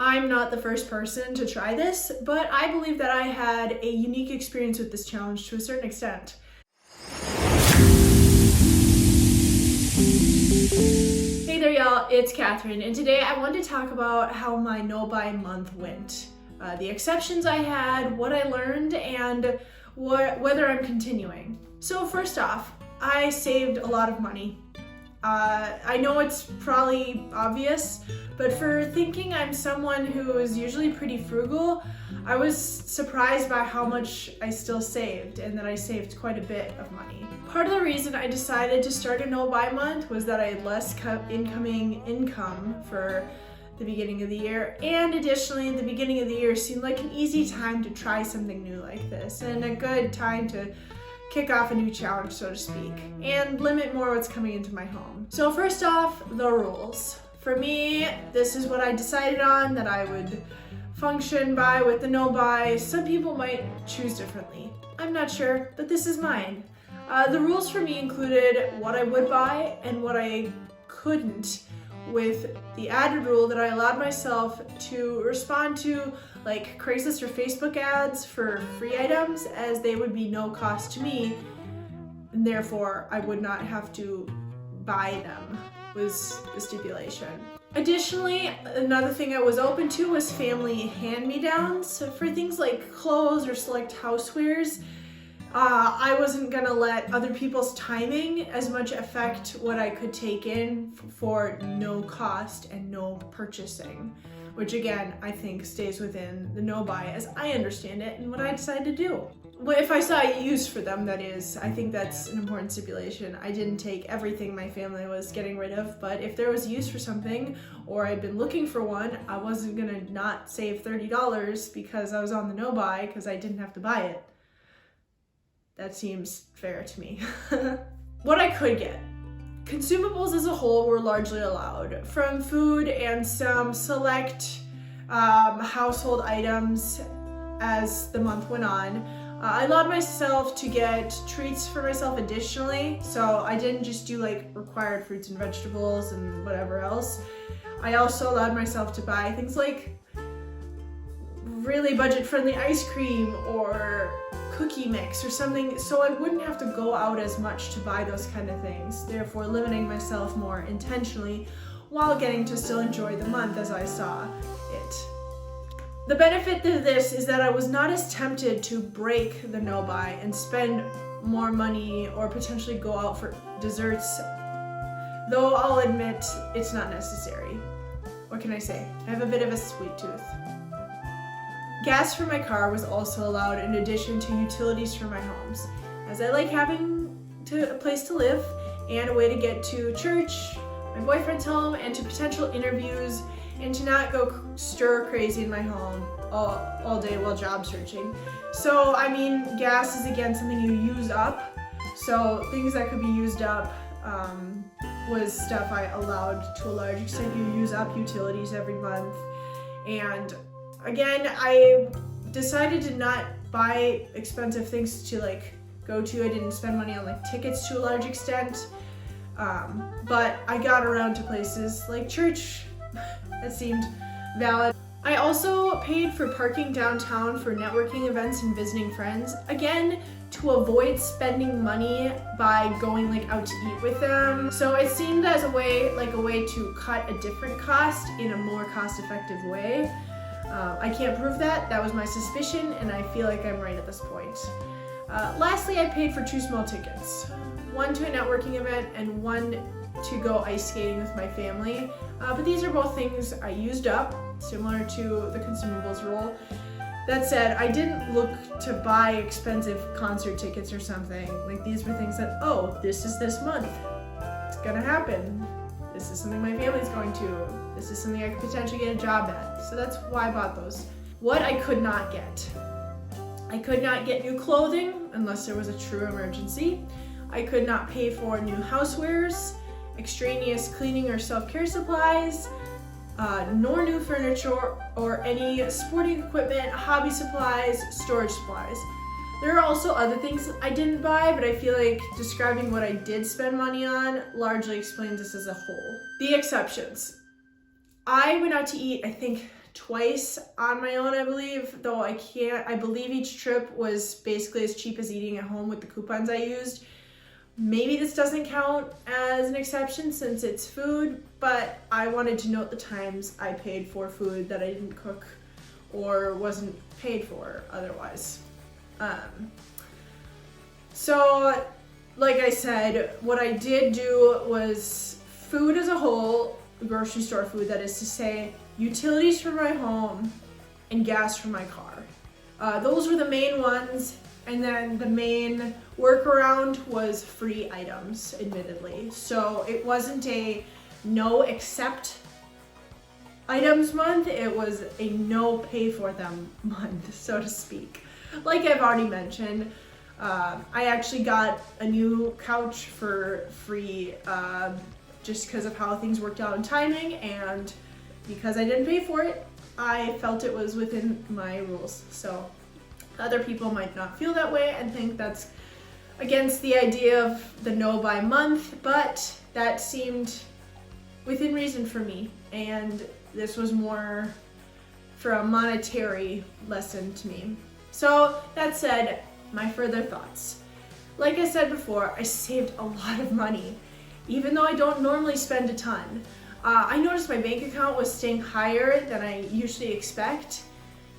I'm not the first person to try this, but I believe that I had a unique experience with this challenge to a certain extent. Hey there y'all, it's Catherine, and today I want to talk about how my no-buy month went. The exceptions I had, what I learned, and whether I'm continuing. So first off, I saved a lot of money. I know it's probably obvious, but for thinking I'm someone who is usually pretty frugal, I was surprised by how much I still saved, and that I saved quite a bit of money. Part of the reason I decided to start a no-buy month was that I had less incoming income for the beginning of the year, and additionally the beginning of the year seemed like an easy time to try something new like this, and a good time to kick off a new challenge, so to speak, and limit more what's coming into my home. So first off, the rules. For me, this is what I decided on that I would function by with the no-buy. Some people might choose differently. I'm not sure, but this is mine. The rules for me included what I would buy and what I couldn't, with the added rule that I allowed myself to respond to like Craigslist or Facebook ads for free items, as they would be no cost to me, and therefore I would not have to buy them, was the stipulation. Additionally, another thing I was open to was family hand-me-downs for things like clothes or select housewares. I wasn't gonna let other people's timing as much affect what I could take in for no cost and no purchasing, which again, I think stays within the no-buy as I understand it and what I decided to do. But if I saw a use for them, that is, I think that's an important stipulation. I didn't take everything my family was getting rid of, but if there was a use for something, or I'd been looking for one, I wasn't gonna not save $30 because I was on the no-buy because I didn't have to buy it. That seems fair to me. What I could get. Consumables as a whole were largely allowed, from food and some select household items as the month went on. I allowed myself to get treats for myself additionally, so I didn't just do like required fruits and vegetables and whatever else. I also allowed myself to buy things like really budget-friendly ice cream or cookie mix or something, so I wouldn't have to go out as much to buy those kind of things, therefore limiting myself more intentionally while getting to still enjoy the month as I saw it. The benefit to this is that I was not as tempted to break the no-buy and spend more money or potentially go out for desserts, though I'll admit it's not necessary. What can I say? I have a bit of a sweet tooth. Gas for my car was also allowed in addition to utilities for my homes, as I like having a place to live and a way to get to church, my boyfriend's home, and to potential interviews, and to not go stir crazy in my home all day while job searching. So I mean, gas is again something you use up, so things that could be used up was stuff I allowed to a large extent. You use up utilities every month, and again, I decided to not buy expensive things to like go to. I didn't spend money on like tickets to a large extent, but I got around to places like church. That seemed valid. I also paid for parking downtown for networking events and visiting friends, again to avoid spending money by going like out to eat with them. So it seemed as a way to cut a different cost in a more cost-effective way. I can't prove that. That was my suspicion, and I feel like I'm right at this point. Lastly, I paid for 2 small tickets. One to a networking event and one to go ice skating with my family. But these are both things I used up, similar to the consumables rule. That said, I didn't look to buy expensive concert tickets or something. Like, these were things that, oh, this is this month. It's gonna happen. This is something my family's going to. This is something I could potentially get a job at. So that's why I bought those. What I could not get. I could not get new clothing unless there was a true emergency. I could not pay for new housewares, extraneous cleaning or self-care supplies, nor new furniture or any sporting equipment, hobby supplies, storage supplies. There are also other things I didn't buy, but I feel like describing what I did spend money on largely explains this as a whole. The exceptions. I went out to eat, I think, twice on my own, I believe, though I believe each trip was basically as cheap as eating at home with the coupons I used. Maybe this doesn't count as an exception since it's food, but I wanted to note the times I paid for food that I didn't cook or wasn't paid for otherwise. So, like I said, what I did do was food as a whole, grocery store food, that is to say, utilities for my home and gas for my car. Those were the main ones, and then the main workaround was free items, admittedly. So it wasn't a no accept items month, it was a no pay for them month, so to speak. Like I've already mentioned, I actually got a new couch for free just because of how things worked out in timing, and because I didn't pay for it, I felt it was within my rules. So other people might not feel that way and think that's against the idea of the no buy month, but that seemed within reason for me, and this was more for a monetary lesson to me. So that said, my further thoughts. Like I said before, I saved a lot of money, even though I don't normally spend a ton. I noticed my bank account was staying higher than I usually expect.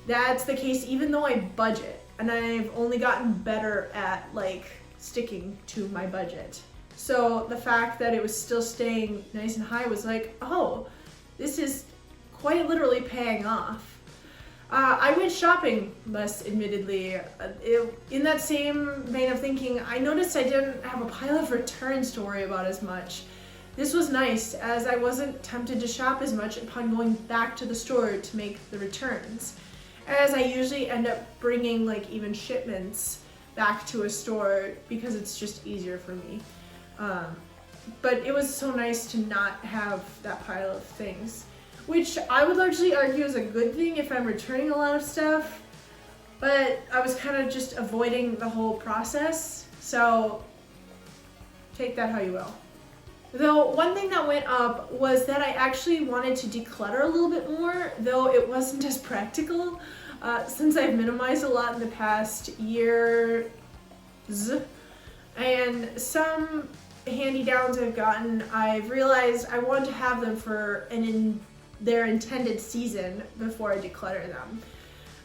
That's the case even though I budget, and I've only gotten better at sticking to my budget. So the fact that it was still staying nice and high was like, oh, this is quite literally paying off. I went shopping less, admittedly. In that same vein of thinking, I noticed I didn't have a pile of returns to worry about as much. This was nice, as I wasn't tempted to shop as much upon going back to the store to make the returns, as I usually end up bringing even shipments back to a store because it's just easier for me. But it was so nice to not have that pile of things, which I would largely argue is a good thing if I'm returning a lot of stuff, but I was kind of just avoiding the whole process, so take that how you will. Though one thing that went up was that I actually wanted to declutter a little bit more, though it wasn't as practical, since I've minimized a lot in the past years, and some hand-me-downs I've gotten, I've realized I want to have them for their intended season before I declutter them.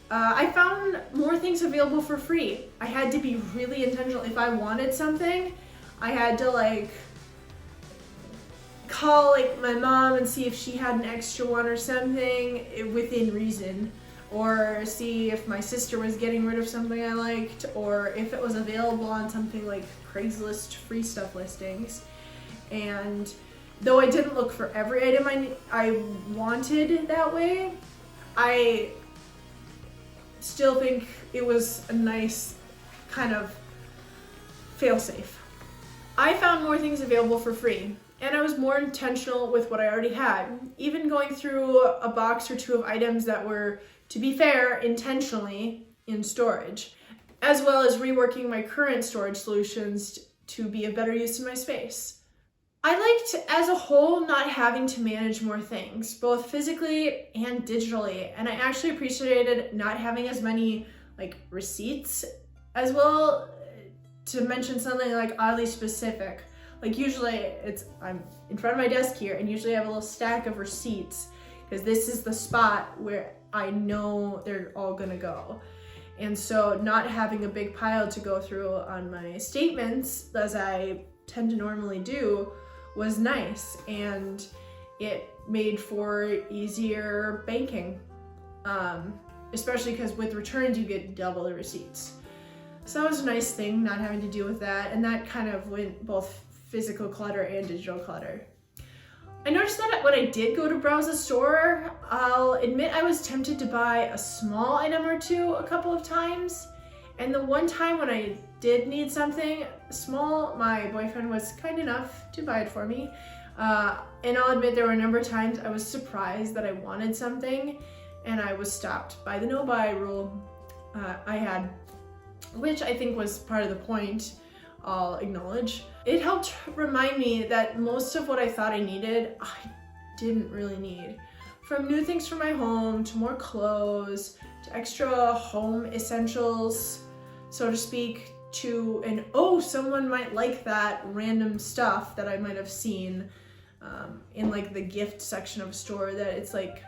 I found more things available for free. I had to be really intentional. If I wanted something, I had to call my mom and see if she had an extra one or something within reason, or see if my sister was getting rid of something I liked, or if it was available on something like Craigslist free stuff listings. And though I didn't look for every item I wanted that way, I still think it was a nice kind of fail-safe. I found more things available for free, and I was more intentional with what I already had, even going through a box or two of items that were, to be fair, intentionally in storage, as well as reworking my current storage solutions to be of better use in my space. I liked, as a whole, not having to manage more things, both physically and digitally, and I actually appreciated not having as many receipts, as well, to mention something oddly specific. Usually I'm in front of my desk here, and usually I have a little stack of receipts, because this is the spot where I know they're all gonna go. And so not having a big pile to go through on my statements, as I tend to normally do, was nice, and it made for easier banking, especially because with returns you get double the receipts. So that was a nice thing, not having to deal with that, and that kind of went both physical clutter and digital clutter. I noticed that when I did go to browse a store, I'll admit I was tempted to buy a small item or two a couple of times, and the one time when I did need something small, my boyfriend was kind enough to buy it for me. And I'll admit there were a number of times I was surprised that I wanted something, and I was stopped by the no buy rule I had, which I think was part of the point, I'll acknowledge. It helped remind me that most of what I thought I needed, I didn't really need. From new things for my home, to more clothes, to extra home essentials, so to speak, to an, oh, someone might like that random stuff that I might have seen in like the gift section of a store that it's like,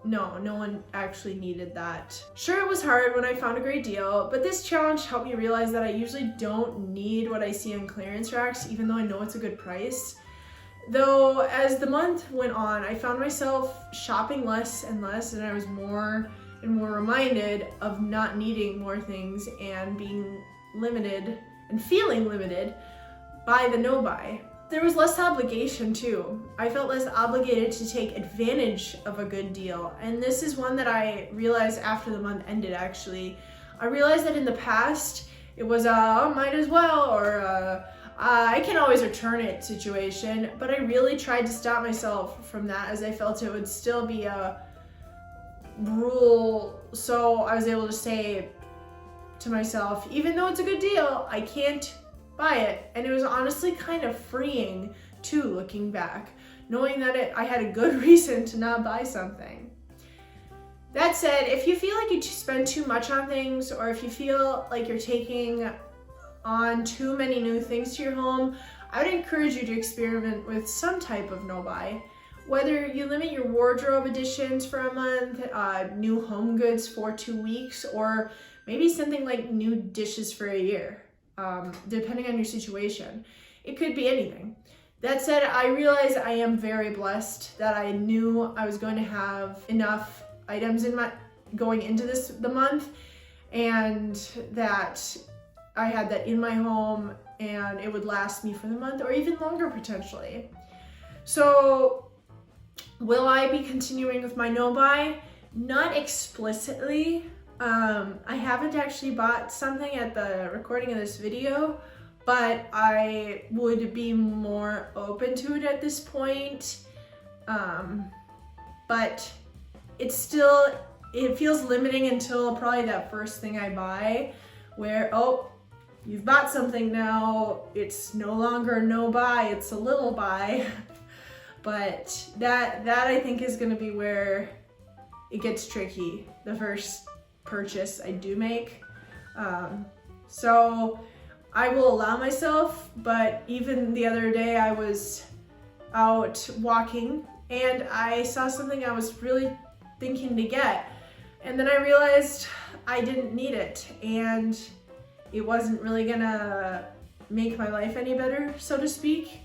no one actually needed that. Sure, it was hard when I found a great deal, but this challenge helped me realize that I usually don't need what I see on clearance racks, even though I know it's a good price. Though as the month went on, I found myself shopping less and less, and I was more and more reminded of not needing more things and being limited and feeling limited by the no-buy. There was less obligation too. I felt less obligated to take advantage of a good deal. And this is one that I realized after the month ended actually. I realized that in the past, it was oh, might as well, or I can always return it situation. But I really tried to stop myself from that, as I felt it would still be a rule. So I was able to say to myself, even though it's a good deal, I can't buy it. And it was honestly kind of freeing too, looking back, knowing that I had a good reason to not buy something. That said, if you feel like you spend too much on things, or if you feel like you're taking on too many new things to your home, I would encourage you to experiment with some type of no-buy. Whether you limit your wardrobe additions for a month, new home goods for 2 weeks, or maybe something like new dishes for a year. Depending on your situation. It could be anything. That said, I realize I am very blessed that I knew I was going to have enough items in my going into the month, and that I had that in my home and it would last me for the month or even longer potentially. So will I be continuing with my no-buy? Not explicitly. I haven't actually bought something at the recording of this video, but I would be more open to it at this point. But it feels limiting until probably that first thing I buy, where, oh, you've bought something now, it's no longer no buy, it's a little buy. But that I think is gonna be where it gets tricky, the first purchase I do make. So I will allow myself, but even the other day I was out walking and I saw something I was really thinking to get, and then I realized I didn't need it and it wasn't really gonna make my life any better, so to speak,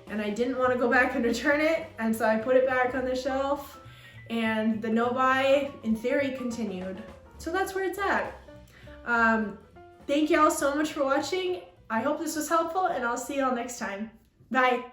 and I didn't want to go back and return it, and so I put it back on the shelf, and the no-buy in theory continued. So that's where it's at. Thank you all so much for watching. I hope this was helpful, and I'll see you all next time. Bye.